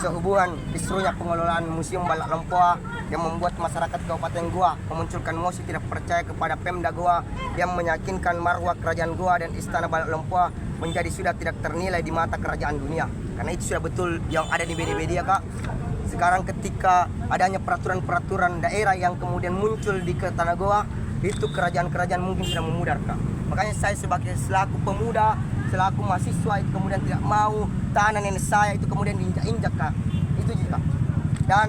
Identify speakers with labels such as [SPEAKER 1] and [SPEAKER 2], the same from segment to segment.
[SPEAKER 1] sehubungan kisruhnya pengelolaan Museum Balak Lompoa yang membuat masyarakat Kabupaten Goa memunculkan emosi tidak percaya kepada Pemda Goa yang meyakinkan marwah kerajaan Goa dan Istana Balak Lompoa menjadi sudah tidak ternilai di mata kerajaan dunia. Karena itu sudah betul yang ada di media-media, Kak. Sekarang ketika adanya peraturan-peraturan daerah yang kemudian muncul di Tanah Goa, itu kerajaan-kerajaan mungkin sudah memudar, Kak. Makanya saya sebagai selaku pemuda, selaku mahasiswa itu kemudian tidak mau tanah nenek saya itu kemudian diinjak-injak, Kak. Itu juga. Dan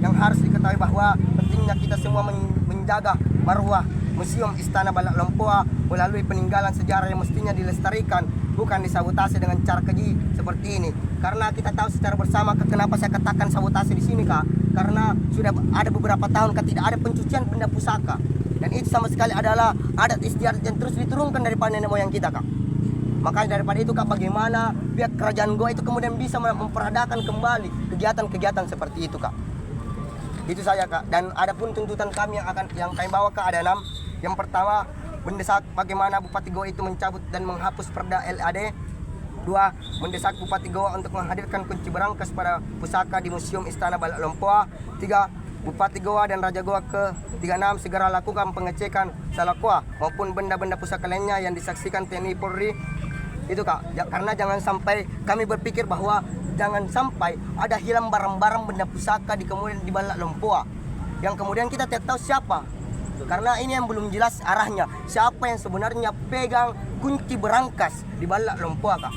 [SPEAKER 1] yang harus diketahui bahwa pentingnya kita semua menjaga marwah Museum Istana Balak Lompoa melalui peninggalan sejarah yang mestinya dilestarikan, bukan disabotase dengan cara keji seperti ini. Karena kita tahu secara bersama, kenapa saya katakan sabotase di sini, Kak? Karena sudah ada beberapa tahun tidak ada pencucian benda pusaka. Dan itu sama sekali adalah adat istiadat yang terus diturunkan daripada nenek moyang kita, Kak. Makanya daripada itu, Kak, bagaimana pihak kerajaan Goa itu kemudian bisa memperadakan kembali kegiatan-kegiatan seperti itu, Kak. Itu saja, Kak. Dan ada pun tuntutan kami yang kami bawa, Kak, ada 6. Yang pertama, mendesak bagaimana Bupati Goa itu mencabut dan menghapus Perda LAD. 2. Mendesak Bupati Goa untuk menghadirkan kunci berangkas pada pusaka di Museum Istana Balak Lompoa. 3. Bupati Goa dan Raja Goa ke-36 segera lakukan pengecekan salakoa maupun benda-benda pusaka lainnya yang disaksikan TNI Polri. Itu, Kak. Karena jangan sampai kami berpikir bahwa jangan sampai ada hilang barang-barang benda pusaka di kemudian di Balak Lompoa yang kemudian kita tidak tahu siapa. Karena ini yang belum jelas arahnya. Siapa yang sebenarnya pegang kunci berangkas di Balak Lompoa, Kak.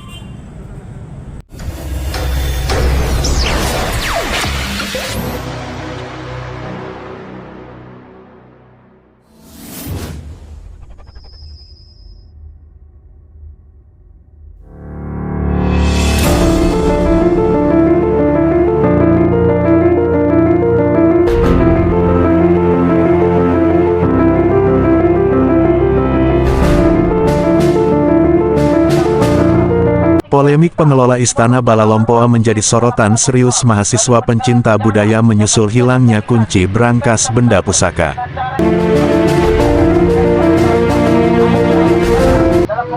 [SPEAKER 2] Polemik pengelola Istana Balak Lompoa menjadi sorotan serius mahasiswa pencinta budaya menyusul hilangnya kunci berangkas benda pusaka.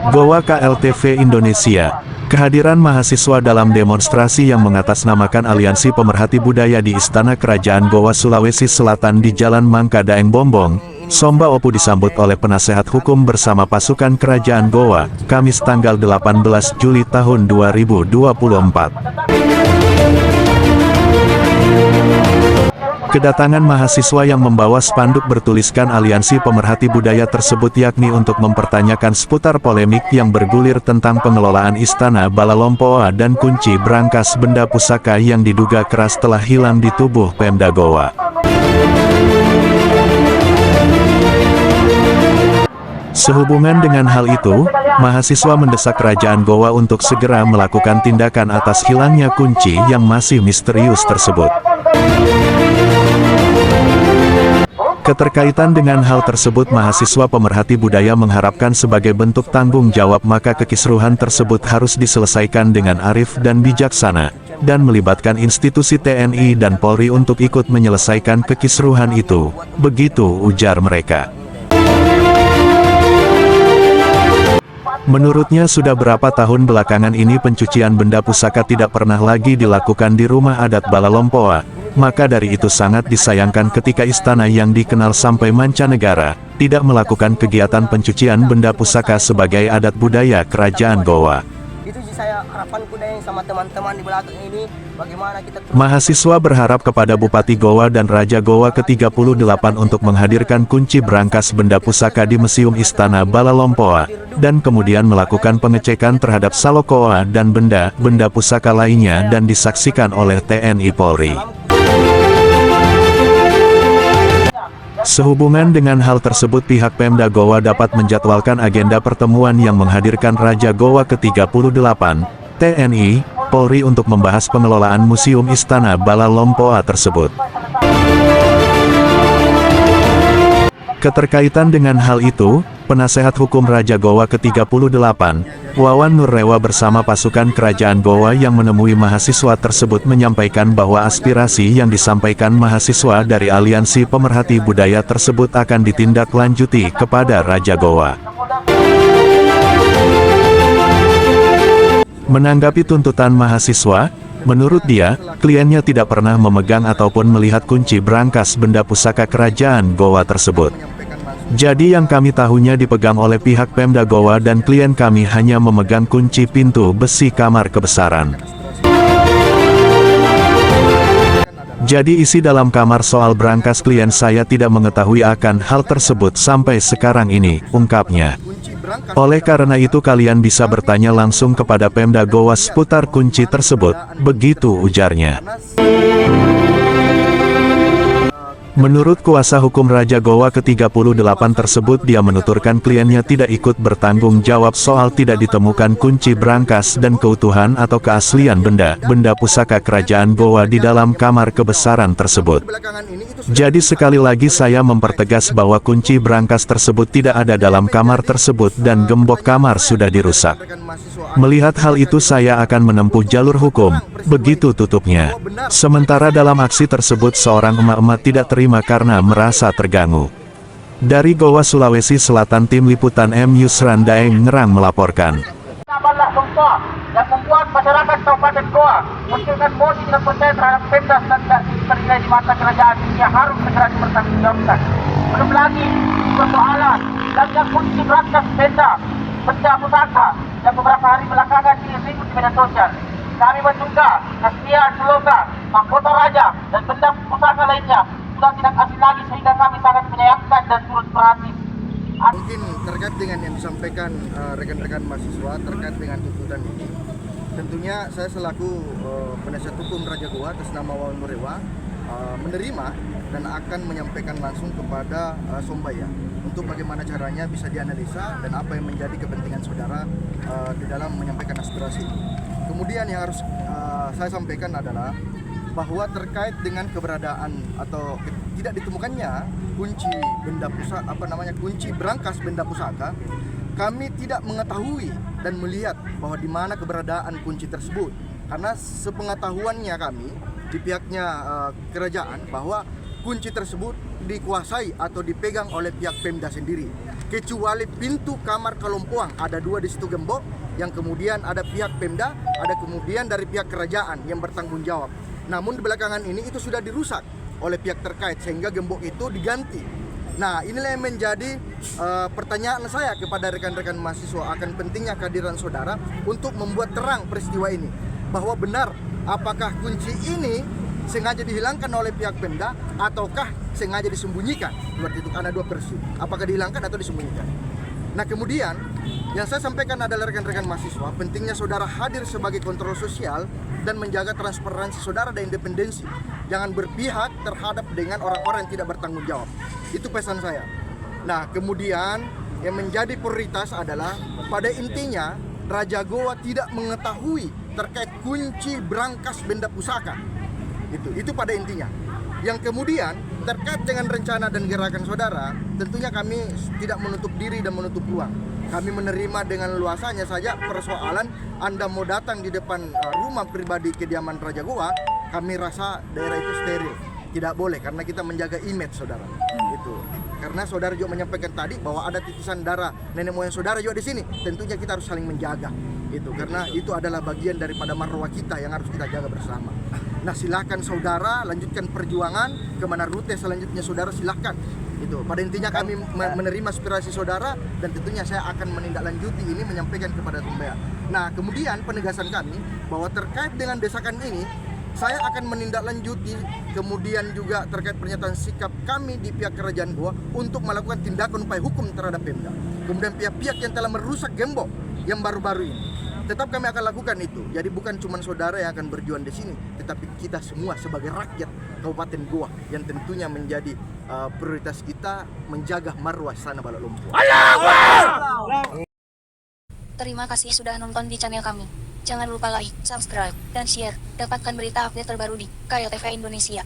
[SPEAKER 2] Goa KLTV Indonesia. Kehadiran mahasiswa dalam demonstrasi yang mengatasnamakan Aliansi Pemerhati Budaya di Istana Kerajaan Goa Sulawesi Selatan di Jalan Mangka Daeng Bombong, Somba Opu disambut oleh penasehat hukum bersama pasukan Kerajaan Goa, Kamis tanggal 18 Juli tahun 2024. Kedatangan mahasiswa yang membawa spanduk bertuliskan Aliansi Pemerhati Budaya tersebut yakni untuk mempertanyakan seputar polemik yang bergulir tentang pengelolaan Istana Balak Lompoa dan kunci berangkas benda pusaka yang diduga keras telah hilang di tubuh Pemda Goa. Sehubungan dengan hal itu, mahasiswa mendesak Kerajaan Goa untuk segera melakukan tindakan atas hilangnya kunci yang masih misterius tersebut. Keterkaitan dengan hal tersebut, mahasiswa pemerhati budaya mengharapkan sebagai bentuk tanggung jawab maka kekisruhan tersebut harus diselesaikan dengan arif dan bijaksana, dan melibatkan institusi TNI dan Polri untuk ikut menyelesaikan kekisruhan itu, begitu ujar mereka. Menurutnya sudah berapa tahun belakangan ini pencucian benda pusaka tidak pernah lagi dilakukan di rumah adat Balak Lompoa, maka dari itu sangat disayangkan ketika istana yang dikenal sampai mancanegara, tidak melakukan kegiatan pencucian benda pusaka sebagai adat budaya Kerajaan Goa.
[SPEAKER 1] Itu sih saya harapanku deh sama teman-teman di belakang ini, bagaimana kita
[SPEAKER 2] Mahasiswa berharap kepada Bupati Goa dan Raja Goa ke-38 untuk menghadirkan kunci berangkas benda pusaka di Museum Istana Balak Lompoa, dan kemudian melakukan pengecekan terhadap salokoa dan benda pusaka lainnya dan disaksikan oleh TNI Polri. Sehubungan dengan hal tersebut, pihak Pemda Goa dapat menjadwalkan agenda pertemuan yang menghadirkan Raja Goa ke-38, TNI, Polri untuk membahas pengelolaan Museum Istana Balak Lompoa tersebut. Keterkaitan dengan hal itu, penasehat hukum Raja Goa ke-38, Wawan Nurrewa bersama pasukan Kerajaan Goa yang menemui mahasiswa tersebut menyampaikan bahwa aspirasi yang disampaikan mahasiswa dari Aliansi Pemerhati Budaya tersebut akan ditindaklanjuti kepada Raja Goa. Menanggapi tuntutan mahasiswa, menurut dia, kliennya tidak pernah memegang ataupun melihat kunci brankas benda pusaka kerajaan Goa tersebut. Jadi yang kami tahunya dipegang oleh pihak Pemda Goa dan klien kami hanya memegang kunci pintu besi kamar kebesaran. Jadi isi dalam kamar soal brankas klien saya tidak mengetahui akan hal tersebut sampai sekarang ini, ungkapnya. Oleh karena itu kalian bisa bertanya langsung kepada Pemda Goa seputar kunci tersebut, begitu ujarnya. Menurut kuasa hukum Raja Goa ke-38 tersebut, dia menuturkan kliennya tidak ikut bertanggung jawab soal tidak ditemukan kunci brankas dan keutuhan atau keaslian benda pusaka kerajaan Goa di dalam kamar kebesaran tersebut. Jadi sekali lagi saya mempertegas bahwa kunci brankas tersebut tidak ada dalam kamar tersebut dan gembok kamar sudah dirusak. Melihat hal itu saya akan menempuh jalur hukum, begitu tutupnya. Sementara dalam aksi tersebut seorang emak-emak tidak terima karena merasa terganggu. Dari Goa, Sulawesi Selatan, tim liputan M Yusran Daeng Ngerang melaporkan.
[SPEAKER 3] Balak Lumpur yang membuat masyarakat Kabupaten Goa munculkan emosi dan percaya terhadap Pemda dan tidak terlihat di mata kerajaan yang harus segera dipertanggungjawabkan. Belum lagi persoalan hilangnya kunci brankas benda pusaka yang beberapa hari belakangan diribut di media sosial. Kami menduga kesetiaan slogan, mahkota raja dan benda pusaka lainnya sudah tidak asing lagi sehingga kami sangat menyayangkan dan turut prihatin.
[SPEAKER 4] Mungkin terkait dengan yang disampaikan rekan-rekan mahasiswa terkait dengan tuntutan ini, tentunya saya selaku penasihat hukum Raja Goa atas nama Wawan Murewa menerima dan akan menyampaikan langsung kepada Sombaya untuk bagaimana caranya bisa dianalisa dan apa yang menjadi kepentingan saudara di dalam menyampaikan aspirasi. Kemudian yang harus saya sampaikan adalah bahwa terkait dengan keberadaan atau tidak ditemukannya kunci benda pusaka, kunci brankas benda pusaka, kami tidak mengetahui dan melihat bahwa di mana keberadaan kunci tersebut. Karena sepengetahuannya kami di pihaknya kerajaan bahwa kunci tersebut dikuasai atau dipegang oleh pihak Pemda sendiri. Kecuali pintu kamar Kalompoang ada 2 di situ gembok, yang kemudian ada pihak Pemda, ada kemudian dari pihak kerajaan yang bertanggung jawab. Namun di belakangan ini itu sudah dirusak oleh pihak terkait sehingga gembok itu diganti. Nah, inilah yang menjadi pertanyaan saya kepada rekan-rekan mahasiswa akan pentingnya kehadiran saudara untuk membuat terang peristiwa ini. Bahwa benar apakah kunci ini sengaja dihilangkan oleh pihak Pemda ataukah sengaja disembunyikan. Seperti itu, ada 2 versi. Apakah dihilangkan atau disembunyikan. Nah, kemudian yang saya sampaikan adalah rekan-rekan mahasiswa, pentingnya saudara hadir sebagai kontrol sosial dan menjaga transparansi saudara dan independensi. Jangan berpihak terhadap dengan orang-orang yang tidak bertanggung jawab. Itu pesan saya. Nah, kemudian yang menjadi prioritas adalah pada intinya Raja Goa tidak mengetahui terkait kunci brankas benda pusaka. Itu pada intinya. Yang kemudian terkait dengan rencana dan gerakan saudara, tentunya kami tidak menutup diri dan menutup ruang. Kami menerima dengan luasannya saja persoalan Anda mau datang di depan rumah pribadi kediaman Raja Goa, kami rasa daerah itu steril. Tidak boleh karena kita menjaga image saudara. Itu. Karena saudara juga menyampaikan tadi bahwa ada titisan darah nenek moyang saudara juga di sini. Tentunya kita harus saling menjaga. Itu karena itu adalah bagian daripada marwah kita yang harus kita jaga bersama. Nah, silakan saudara lanjutkan perjuangan kemana rute selanjutnya saudara silakan. Itu pada intinya kami menerima aspirasi saudara dan tentunya saya akan menindaklanjuti ini menyampaikan kepada Sombaya. Nah, kemudian penegasan kami bahwa terkait dengan desakan ini saya akan menindaklanjuti kemudian juga terkait pernyataan sikap kami di pihak kerajaan Goa untuk melakukan tindakan upaya hukum terhadap Pemda. Kemudian pihak-pihak yang telah merusak gembok yang baru-baru ini. Tetap kami akan lakukan itu. Jadi bukan cuma saudara yang akan berjuang di sini, tetapi kita semua sebagai rakyat Kabupaten Goa yang tentunya menjadi prioritas kita menjaga marwah Istana Balak Lumpur.
[SPEAKER 5] Terima kasih sudah nonton di channel kami. Jangan lupa like, subscribe, dan share. Dapatkan berita update terbaru di KLTV Indonesia.